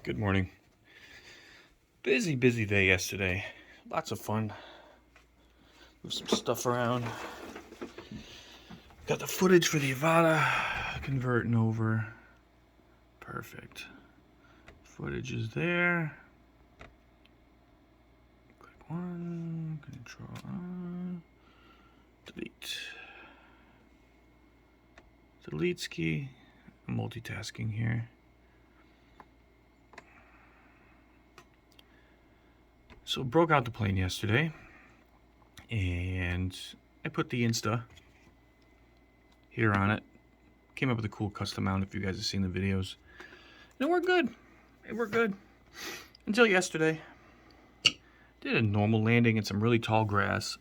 Good morning. Busy day yesterday. Lots of fun. Move some stuff around. Got the footage for the Avada converting over. Perfect. Footage is there. Click one, control on, delete. Delete's key. I'm multitasking here. So broke out the plane yesterday, and I put the Insta here on it. Came up with a cool custom mount if you guys have seen the videos. And it worked good. It worked good. Until yesterday. Did a normal landing in some really tall grass.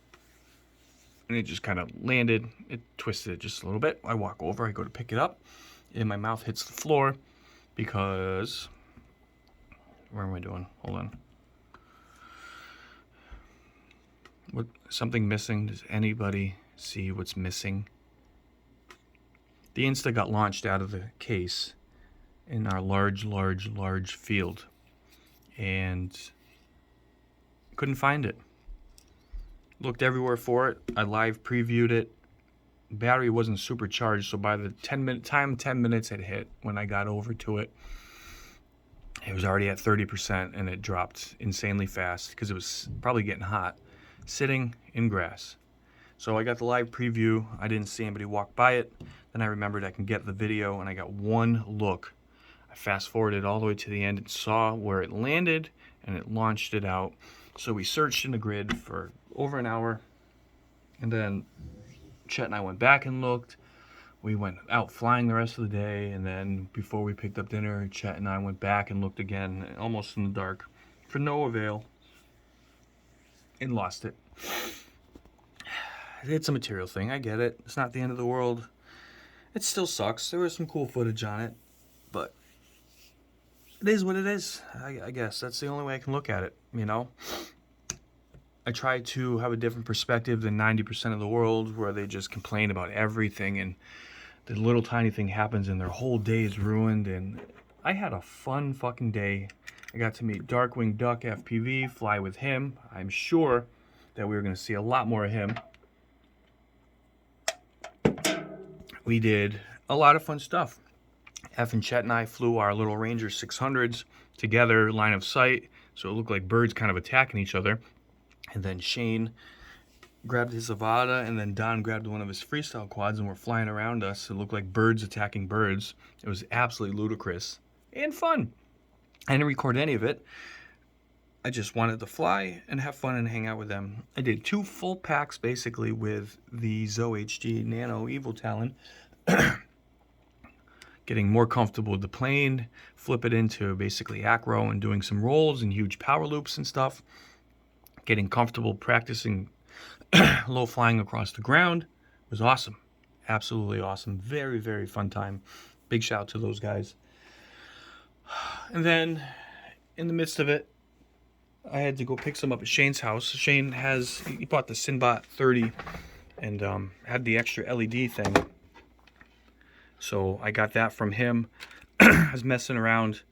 And it just kind of landed. It twisted it just a little bit. I walk over, I go to pick it up, and my mouth hits the floor because... Where am I doing? Hold on. What, something missing? Does anybody see what's missing? The Insta got launched out of the case in our large field, and couldn't find it. Looked everywhere for it. I live previewed it. Battery wasn't supercharged, so by the 10 minutes had hit when I got over to it, it was already at 30%, and it dropped insanely fast because it was probably getting hot, sitting in grass. So I got the live preview. I didn't see anybody walk by it. Then I remembered I can get the video, and I got one look. I fast forwarded all the way to the end and saw where it landed, and it launched it out. So we searched in the grid for over an hour, and then Chet and I went back and looked. We went out flying the rest of the day, and then before we picked up dinner, Chet and I went back and looked again, almost in the dark, for no avail, and lost it. It's a material thing, I get it. It's not the end of the world. It still sucks. There was some cool footage on it, but it is what it is, I guess. That's the only way I can look at it, you know? I try to have a different perspective than 90% of the world, where they just complain about everything, and the little tiny thing happens and their whole day is ruined. And I had a fun fucking day. I got to meet Darkwing Duck FPV, fly with him. I'm sure that we were going to see a lot more of him. We did a lot of fun stuff. F and Chet and I flew our little Ranger 600s together, line of sight, so it looked like birds kind of attacking each other. And then Shane grabbed his Avada, and then Don grabbed one of his freestyle quads, and we're flying around us. It looked like birds attacking birds. It was absolutely ludicrous and fun. I didn't record any of it. I just wanted to fly and have fun and hang out with them. I did 2 full packs basically with the Zoe HD Nano Evo Talon. Getting more comfortable with the plane, flip it into basically acro and doing some rolls and huge power loops and stuff. Getting comfortable practicing low flying across the ground was awesome. Absolutely awesome. Very fun time. Big shout out to those guys. And then in the midst of it, I had to go pick some up at Shane's house. Shane he bought the Sinbot 30 and had the extra LED thing. So I got that from him. I was messing around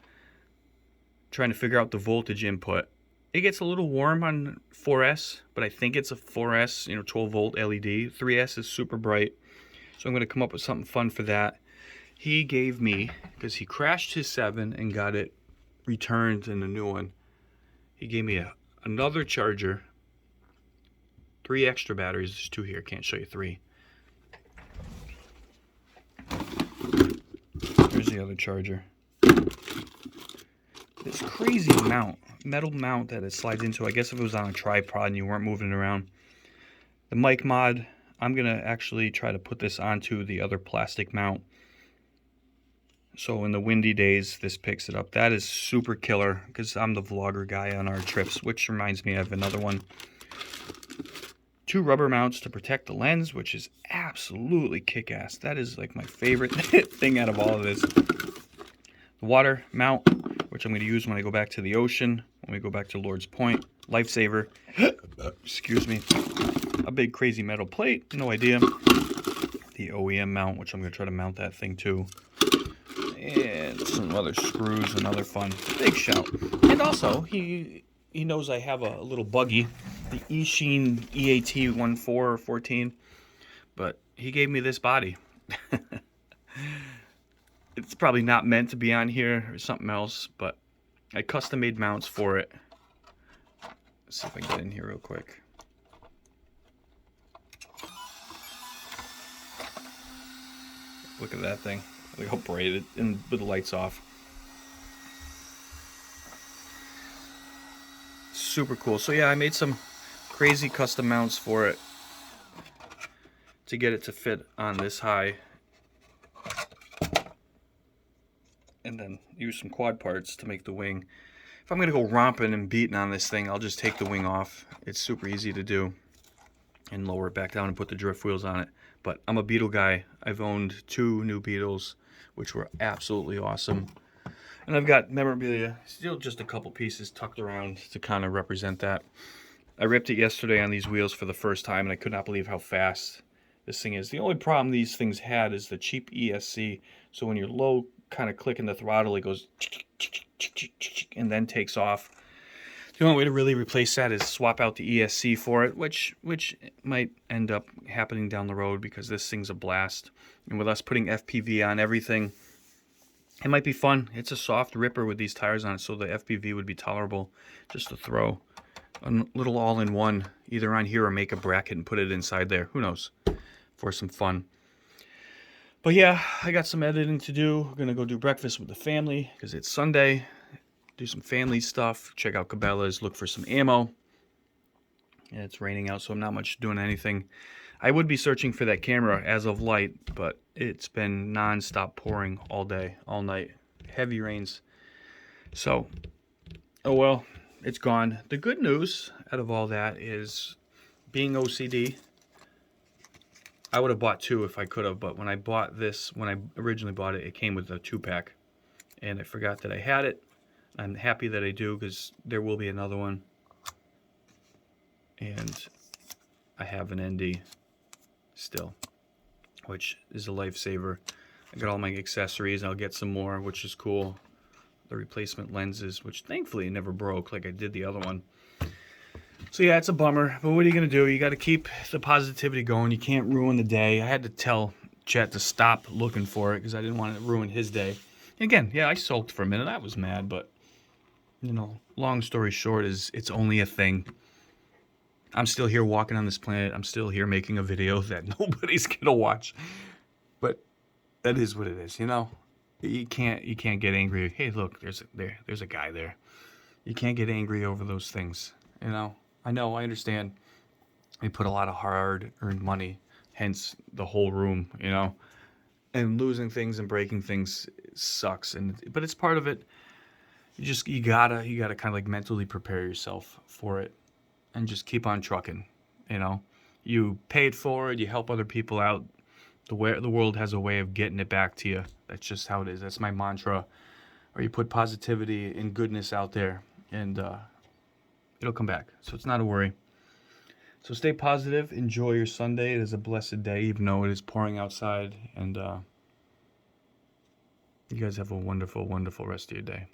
trying to figure out the voltage input. It gets a little warm on 4S, but I think it's a 4S, 12 volt LED. 3S is super bright. So I'm going to come up with something fun for that. He gave me, because he crashed his 7 and got it returned in a new one, he gave me another charger, 3 extra batteries. There's 2 here, can't show you 3. There's the other charger. This crazy metal mount that it slides into. I guess if it was on a tripod and you weren't moving it around. The mic mod, I'm going to actually try to put this onto the other plastic mount. So in the windy days, this picks it up. That is super killer because I'm the vlogger guy on our trips, which reminds me I have another one. 2 rubber mounts to protect the lens, which is absolutely kick-ass. That is like my favorite thing out of all of this. The water mount, which I'm going to use when I go back to the ocean, when we go back to Lord's Point. Lifesaver. Excuse me. A big crazy metal plate, no idea. The OEM mount, which I'm going to try to mount that thing to. And some other screws, another fun. Big shout. And also, he knows I have a little buggy, the Eachine EAT 14, but he gave me this body. It's probably not meant to be on here or something else, but I custom made mounts for it. Let's see if I can get in here real quick. Look at that thing. Look how bright it is, and with the lights off. Super cool. So yeah, I made some crazy custom mounts for it to get it to fit on this high. And then use some quad parts to make the wing. If I'm going to go romping and beating on this thing, I'll just take the wing off. It's super easy to do. And lower it back down and put the drift wheels on it. But I'm a Beetle guy. I've owned 2 new Beetles, which were absolutely awesome. And I've got memorabilia, still just a couple pieces tucked around to kind of represent that. I ripped it yesterday on these wheels for the first time, and I could not believe how fast this thing is. The only problem these things had is the cheap ESC. So when you're low, kind of clicking the throttle, it goes and then takes off. The only way to really replace that is swap out the ESC for it, which might end up happening down the road because this thing's a blast. And with us putting FPV on everything, it might be fun. It's a soft ripper with these tires on it, so the FPV would be tolerable just to throw a little all-in-one either on here or make a bracket and put it inside there. Who knows? For some fun. But yeah, I got some editing to do. I'm going to go do breakfast with the family because it's Sunday. Do some family stuff. Check out Cabela's. Look for some ammo. Yeah, it's raining out, so I'm not much doing anything. I would be searching for that camera as of light, but it's been non-stop pouring all day, all night. Heavy rains. So, oh well, it's gone. The good news out of all that is being OCD. I would have bought 2 if I could have, but when I bought this, when I originally bought it, it came with a 2-pack. And I forgot that I had it. I'm happy that I do because there will be another one. And I have an ND still, which is a lifesaver. I got all my accessories. I'll get some more, which is cool. The replacement lenses, which thankfully never broke like I did the other one. So yeah, it's a bummer, but what are you going to do? You got to keep the positivity going. You can't ruin the day. I had to tell Chet to stop looking for it because I didn't want to ruin his day. And again, yeah, I sulked for a minute. I was mad, but, you know, long story short is it's only a thing. I'm still here walking on this planet. I'm still here making a video that nobody's going to watch. But that is what it is, you know? You can't get angry. Hey, look, there's a guy there. You can't get angry over those things, you know? I know, I understand. We put a lot of hard-earned money, hence the whole room, you know. And losing things and breaking things sucks, but it's part of it. You gotta kind of like mentally prepare yourself for it, and just keep on trucking. You know, you paid for it. You help other people out. The world has a way of getting it back to you. That's just how it is. That's my mantra. Or you put positivity and goodness out there, and it'll come back. So it's not a worry. So stay positive. Enjoy your Sunday. It is a blessed day, even though it is pouring outside. And you guys have a wonderful, wonderful rest of your day.